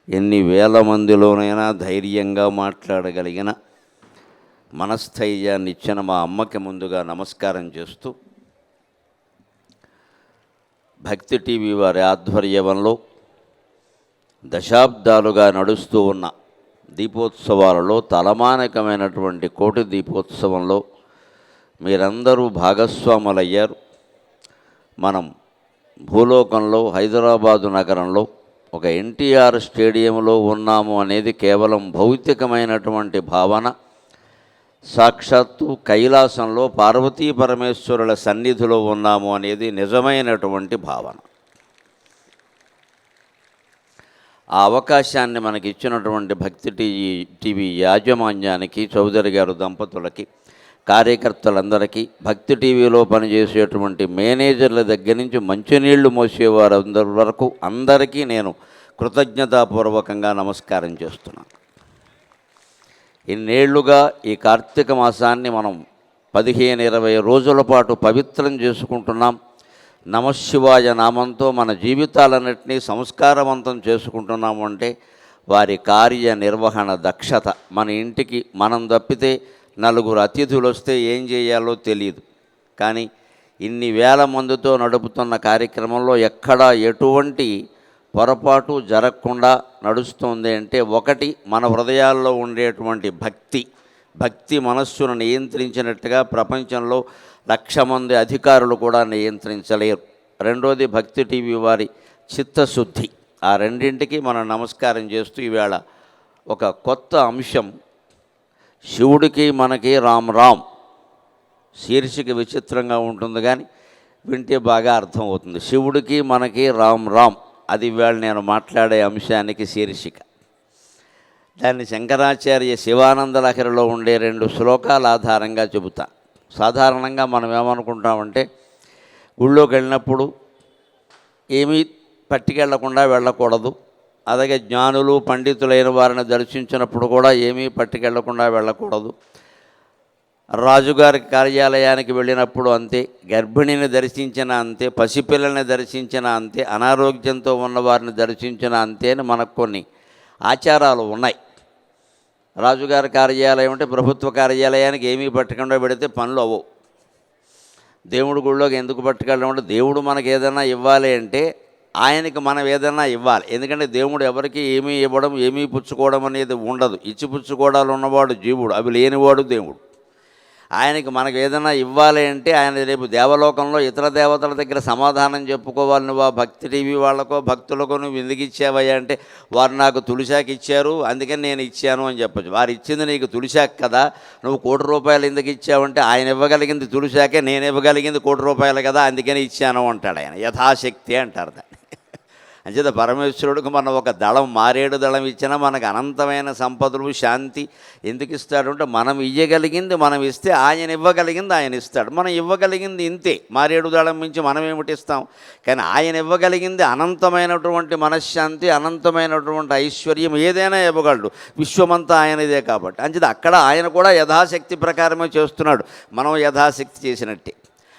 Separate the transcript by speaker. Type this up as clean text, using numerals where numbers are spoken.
Speaker 1: ఎన్ని వేల మందిలోనైనా ధైర్యంగా మాట్లాడగలిగిన మనస్థైర్యాన్ని ఇచ్చిన మా అమ్మకి ముందుగా నమస్కారం చేస్తూ, భక్తి టీవీ వారి ఆధ్వర్యంలో దశాబ్దాలుగా నడుస్తూ ఉన్న దీపోత్సవాలలో తలమానికమైనటువంటి కోటి దీపోత్సవంలో మీరందరూ భాగస్వాములయ్యారు. మనం భూలోకంలో హైదరాబాదు నగరంలో ఒక ఎన్టీఆర్ స్టేడియంలో ఉన్నాము అనేది కేవలం భౌతికమైనటువంటి భావన. సాక్షాత్తు కైలాసంలో పార్వతీ పరమేశ్వరుల సన్నిధిలో ఉన్నాము అనేది నిజమైనటువంటి భావన. ఆ అవకాశాన్ని మనకి ఇచ్చినటువంటి భక్తి టీవీ యాజమాన్యానికి, చౌదరి గారు దంపతులకి, కార్యకర్తలందరికీ, భక్తి టీవీలో పనిచేసేటువంటి మేనేజర్ల దగ్గర నుంచి మంచినీళ్లు మోసేవారందరి వరకు అందరికీ నేను కృతజ్ఞతాపూర్వకంగా నమస్కారం చేస్తున్నాను. ఇన్నేళ్లుగా ఈ కార్తీక మాసాన్ని మనం 15-20 రోజుల పాటు పవిత్రం చేసుకుంటున్నాం. నమశివాయ నామంతో మన జీవితాలన్నింటినీ సంస్కారవంతం చేసుకుంటున్నాము అంటే వారి కార్యనిర్వహణ దక్షత. మన ఇంటికి మనం తప్పితే నలుగురు అతిథులు వస్తే ఏం చేయాలో తెలియదు. కానీ ఇన్ని వేల మందితో నడుపుతున్న కార్యక్రమంలో ఎక్కడా ఎటువంటి పొరపాటు జరగకుండా నడుస్తుంది అంటే, ఒకటి, మన హృదయాల్లో ఉండేటువంటి భక్తి మనస్సును నియంత్రించినట్టుగా ప్రపంచంలో 1,00,000 మంది అధికారులు కూడా నియంత్రించలేరు. రెండోది, భక్తి టీవీ వారి చిత్తశుద్ధి. ఆ రెండింటికి మనం నమస్కారం చేస్తూ ఈవేళ ఒక కొత్త అంశం, శివుడికి మనకి రామ్ రామ్ శీర్షిక విచిత్రంగా ఉంటుంది కానీ వింటే బాగా అర్థమవుతుంది. శివుడికి మనకి రామ్ రామ్, అది ఇవాళ నేను మాట్లాడే అంశానికి శీర్షిక. దాన్ని శంకరాచార్య శివానంద లహరిలో ఉండే 2 శ్లోకాల ఆధారంగా చెబుతా. సాధారణంగా మనం ఏమనుకుంటామంటే, గుళ్ళోకి వెళ్ళినప్పుడు ఏమీ పట్టుకెళ్లకుండా వెళ్ళకూడదు. అలాగే జ్ఞానులు పండితులైన వారిని దర్శించినప్పుడు కూడా ఏమీ పట్టుకెళ్లకుండా వెళ్ళకూడదు. రాజుగారి కార్యాలయానికి వెళ్ళినప్పుడు అంతే, గర్భిణిని దర్శించిన అంతే, పసిపిల్లల్ని దర్శించిన అంతే, అనారోగ్యంతో ఉన్న వారిని దర్శించిన అంతే అని మనకు కొన్ని ఆచారాలు ఉన్నాయి. రాజుగారి కార్యాలయం అంటే ప్రభుత్వ కార్యాలయానికి ఏమీ పట్టకుండా పెడితే పనులు అవ్వవు. దేవుడి గుళ్ళోకి ఎందుకు పట్టుకెళ్ళడం అంటే, దేవుడు మనకు ఏదైనా ఇవ్వాలి అంటే ఆయనకి మనం ఏదైనా ఇవ్వాలి. ఎందుకంటే దేవుడు ఎవరికి ఏమీ ఇవ్వడం, ఏమీ పుచ్చుకోవడం అనేది ఉండదు. ఇచ్చిపుచ్చుకోవడాలు ఉన్నవాడు జీవుడు, అవి లేనివాడు దేవుడు. ఆయనకి మనకు ఏదైనా ఇవ్వాలి అంటే ఆయన రేపు దేవలోకంలో ఇతర దేవతల దగ్గర సమాధానం చెప్పుకోవాలి. నువ్వు ఆ భక్తి టీవీ వాళ్ళకో భక్తులకో నువ్వు ఎందుకు ఇచ్చావయ్యా అంటే, వారు నాకు తులిశాక ఇచ్చారు అందుకని నేను ఇచ్చాను అని చెప్పచ్చు. వారు ఇచ్చింది నీకు తులిశాక కదా, నువ్వు ₹1,00,00,000 ఎందుకు ఇచ్చావంటే ఆయన ఇవ్వగలిగింది తులిశాకే, నేను ఇవ్వగలిగింది ₹1,00,00,000 కదా అందుకని ఇచ్చాను అంటాడు ఆయన. యథాశక్తి అంటారు దాన్ని. అంచేత పరమేశ్వరుడికి మనం ఒక దళం, మారేడు దళం ఇచ్చినా మనకు అనంతమైన సంపదలు, శాంతి ఎందుకు ఇస్తాడు అంటే, మనం ఇవ్వగలిగింది మనం ఇస్తే ఆయన ఇవ్వగలిగింది ఆయన ఇస్తాడు. మనం ఇవ్వగలిగింది ఇంతే, మారేడు దళం మించి మనం ఏమిటి ఇస్తాం. కానీ ఆయన ఇవ్వగలిగింది అనంతమైనటువంటి మనశ్శాంతి, అనంతమైనటువంటి ఐశ్వర్యం, ఏదైనా ఇవ్వగలడు. విశ్వమంతా ఆయనదే కాబట్టి అంచేత అక్కడ ఆయన కూడా యథాశక్తి ప్రకారమే చేస్తున్నాడు. మనం యథాశక్తి చేసినట్టే.